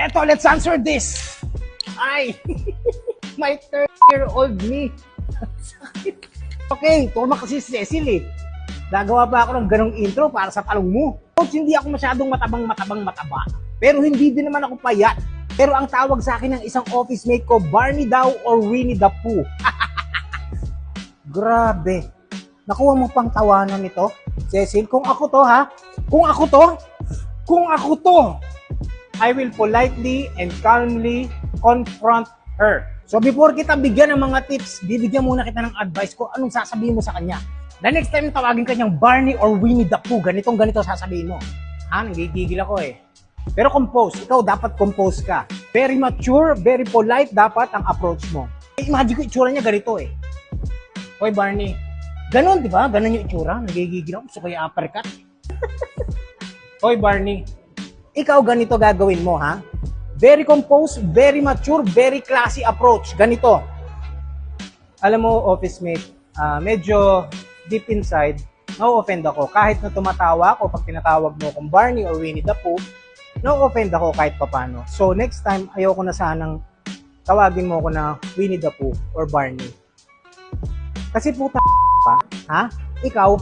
Eto, let's answer this. Ay, my 30-year-old me. Okay, tuma kasi si Cecil eh. Gagawa pa ako ng ganong intro para sa talong mo. Coach, hindi ako masyadong mataba. Pero hindi din naman ako payat. Pero ang tawag sa akin ng isang office mate ko, Barney daw or Winnie the Pooh. Grabe. Nakuha mo pang tawanan nito, Cecil. Kung ako to, I will politely and calmly confront her. So before kita bigyan ng mga tips, bibigyan muna kita ng advice ko anong sasabihin mo sa kanya. The next time tawagin ka niyang Barney or Winnie the Pooh, ganito sasabihin mo. Nagigigil ako eh. Pero compose, ikaw dapat compose ka. Very mature, very polite dapat ang approach mo. Imagine ko itsura niya ganito eh. Hoy Barney, ganon di ba? Ganon yung itsura, nagigigil ako, gusto ko yung uppercut. Hoy Barney, ikaw ganito gagawin mo ha? Very composed, very mature, very classy approach. Ganito. Alam mo, office mate, medyo deep inside, na-offend ako. Kahit na tumatawa ako pag tinatawag mo kung Barney or Winnie the Pooh, na-offend ako kahit papano. So next time, ayoko na sanang tawagin mo ko na Winnie the Pooh or Barney. Kasi puta pa, ha? Ikaw,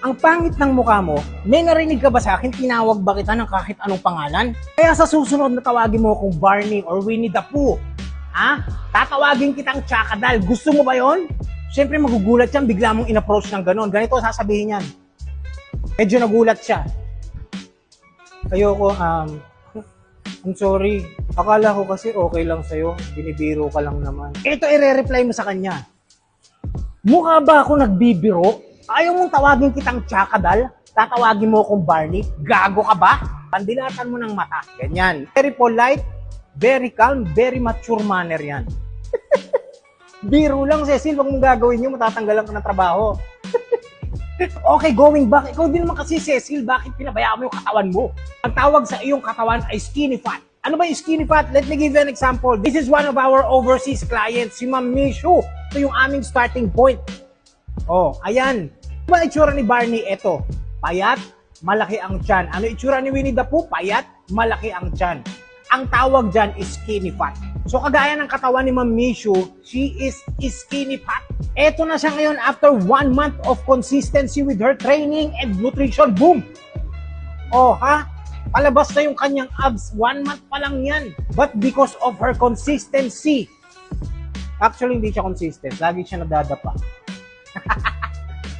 ang pangit ng mukha mo, may narinig ka ba sa akin, tinawag ba kita ng kahit anong pangalan? Kaya sa susunod na tawagin mo kung Barney or Winnie the Pooh, ha? Tatawagin kitang Tsakadal. Gusto mo ba yon? Siyempre magugulat yan, bigla mong in-approach ng ganon. Ganito sasabihin yan. Medyo nagulat siya. Ayoko, I'm sorry. Akala ko kasi okay lang sa'yo. Binibiro ka lang naman. Ito i-reply mo sa kanya. Mukha ba ako nagbibiro? Ayaw mong tawagin kitang Tsakadal? Tatawagin mo akong Barney? Gago ka ba? Pandilatan mo ng mata. Ganyan. Very polite, very calm, very mature manner yan. Biro lang, Cecil. Huwag mong gagawin yun. Matatanggalan ka ng trabaho. Okay, going back. Ikaw din naman kasi, Cecil. Bakit pinabayaan mo yung katawan mo? Ang tawag sa iyong katawan ay skinny fat. Ano ba yung skinny fat? Let me give you an example. This is one of our overseas clients, si Ma'am Mishu. Ito yung aming starting point. Oh, ayan. Ano ba itsura ni Barney? Ito, payat, malaki ang tiyan. Ano itsura ni Winnie the Pooh? Payat, malaki ang tiyan. Ang tawag dyan is skinny fat. So kagaya ng katawan ni Ma'am Mishu, she is skinny fat. Eto na siya ngayon after 1 month of consistency with her training and nutrition. Boom! Oh, ha? Palabas na yung kanyang abs. 1 month pa lang yan. But because of her consistency, actually hindi siya consistent. Lagi siya nadadapa.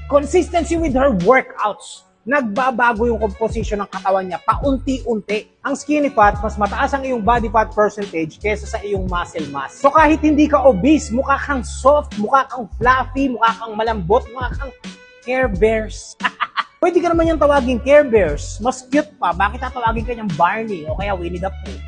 Consistency with her workouts. Nagbabago yung composition ng katawan niya paunti-unti. Ang skinny fat, mas mataas ang iyong body fat percentage kesa sa iyong muscle mass. So kahit hindi ka obese, mukha kang soft, mukha kang fluffy, mukha kang malambot, mukha kang Care Bears. Pwede ka naman yung tawagin Care Bears. Mas cute pa. Bakit tatawagin ka niyang Barney o kaya Winnie the Pooh?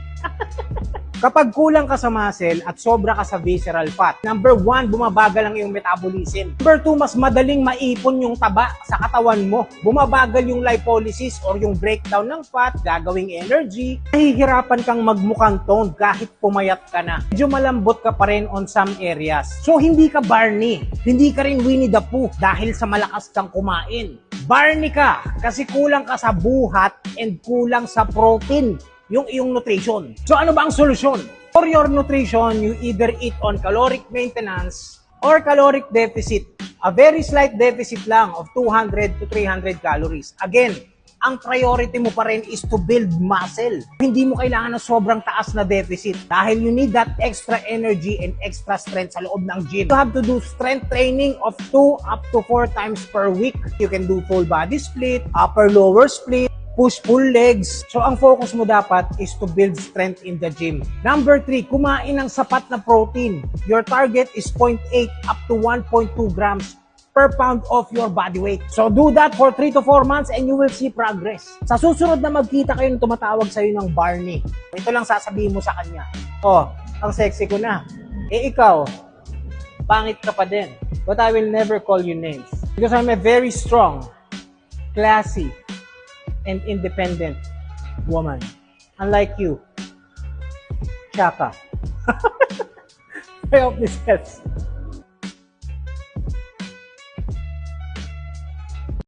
Kapag kulang ka sa muscle at sobra ka sa visceral fat, number 1, bumabagal ang iyong metabolism. Number 2, mas madaling maipon yung taba sa katawan mo. Bumabagal yung lipolysis or yung breakdown ng fat, gagawing energy. Nahihirapan kang magmukhang toned kahit pumayat ka na. Medyo malambot ka pa rin on some areas. So hindi ka Barney, hindi ka rin Winnie the Pooh dahil sa malakas kang kumain. Barney ka kasi kulang ka sa buhat and kulang sa protein yung iyong nutrition. So ano ba ang solusyon? For your nutrition, you either eat on caloric maintenance or caloric deficit. A very slight deficit lang of 200 to 300 calories. Again, ang priority mo pa rin is to build muscle. Hindi mo kailangan ng sobrang taas na deficit dahil you need that extra energy and extra strength sa loob ng gym. You have to do strength training of 2 up to 4 times per week. You can do full body split, upper-lower split, push-pull legs. So, ang focus mo dapat is to build strength in the gym. Number 3, kumain ng sapat na protein. Your target is 0.8 up to 1.2 grams per pound of your body weight. So, do that for 3 to 4 months and you will see progress. Sa susunod na magkita kayo ng tumatawag sa'yo ng Barney, ito lang sasabihin mo sa kanya. Oh, ang sexy ko na. Eh, ikaw, pangit ka pa din. But I will never call you names. Because I'm a very strong, classy, and independent woman. Unlike you, Chaka. I hope this helps.